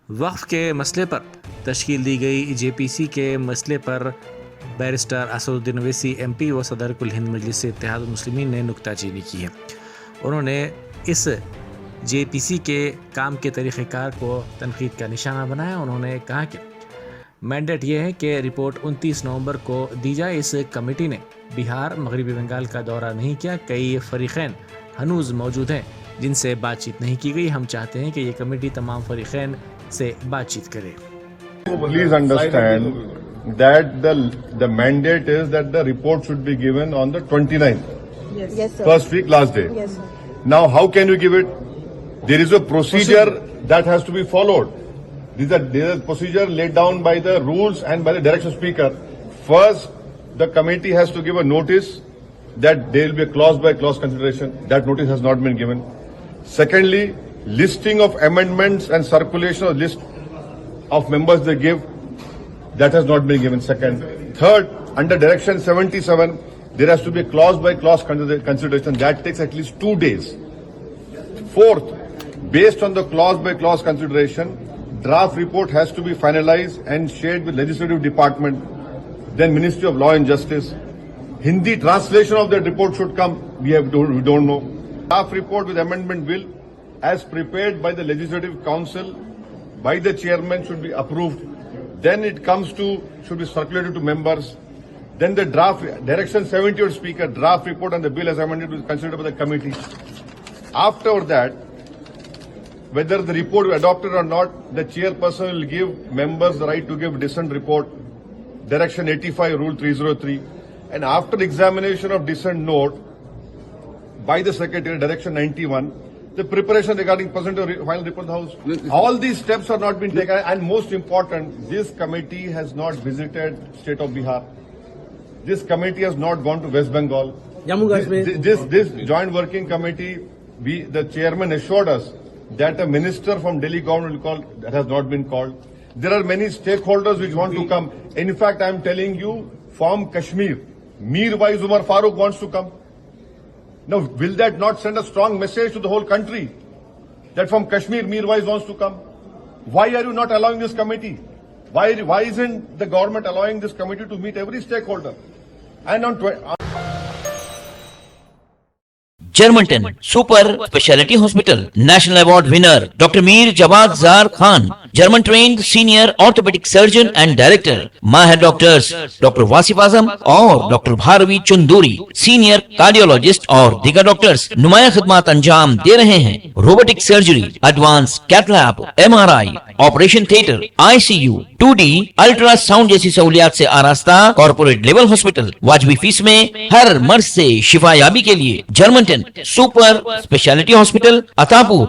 वक्फ के मसले पर तश्कील दी गई JPC के मसले पर बैरिस्टर असदुद्दीन ओवैसी MP व सदर कुल हिंद मजलिस इत्तेहादुल मुस्लिमीन ने नुक्ताचीनी की है। उन्होंने इस JPC के काम के तरीक़ेकार को तनकीद का निशाना बनाया। उन्होंने कहा कि मैंडेट ये है कि रिपोर्ट 29 नवंबर को दी जाए। इस कमेटी ने बिहार मगरबी बंगाल का दौरा नहीं किया। कई फरीक़ैन हनूज़ मौजूद हैं जिनसे बातचीत नहीं की गई। हम चाहते हैं कि ये कमेटी तमाम फरीक़ैन से बातचीत करे। Please understand that the mandate is that the report should be given on the 29th. Yes, sir. First week, last day. Yes, sir. Now, how can you give it? There is a procedure that has to be followed. There is a procedure laid down by the rules and by the direction speaker. First, the committee has to give a notice that there will be a clause by clause consideration. That notice has not been given. Secondly, listing of amendments and circulation of list of members they give, that has not been given. Second. Third, under direction 77, there has to be a clause by clause consideration. That takes at least 2 days. Fourth, based on the clause by clause consideration, draft report has to be finalized and shared with legislative department, then Ministry of Law and Justice. Hindi translation of that report should come. We don't know. Draft report with amendment bill, as prepared by the Legislative Council, by the chairman, should be approved. Then it comes to, should be circulated to members. Then the draft, direction 78 speaker, draft report and the bill as amended will be considered by the committee. After that, whether the report is adopted or not, the chairperson will give members the right to give dissent report, direction 85, rule 303. And after examination of dissent note by the secretary, direction 91, the preparation regarding percentage of final report of the House. All these steps have not been taken, and most important, this committee has not visited state of Bihar. This committee has not gone to West Bengal. Jammu Kashmir. This joint working committee, the chairman assured us that a minister from Delhi government will call. That has not been called. There are many stakeholders which want to come. In fact, I am telling you, from Kashmir, Mir Wais Umar Farooq wants to come. Now, will that not send a strong message to the whole country that from Kashmir, Mir Wais wants to come? Why are you not allowing this committee? Why isn't the government allowing this committee to meet every stakeholder? And on Germanten super speciality hospital national award winner doctor Mir Jawad Zar Khan, German trained senior orthopaedic surgeon and director, माहिर doctors doctor Wasif Azam और doctor Bharavi Chunduri, senior cardiologist और दीगर doctors नुमाया खिदमत अंजाम दे रहे हैं। Robotic surgery, advance cath lab, MRI, operation theatre, ICU, 2D ultrasound जैसी सहूलियात से आरास्ता कॉर्पोरेट लेवल हॉस्पिटल। वाजबी फीस में हर मर्ज से शिफायाबी के लिए Germanton super speciality hospital, Attapur.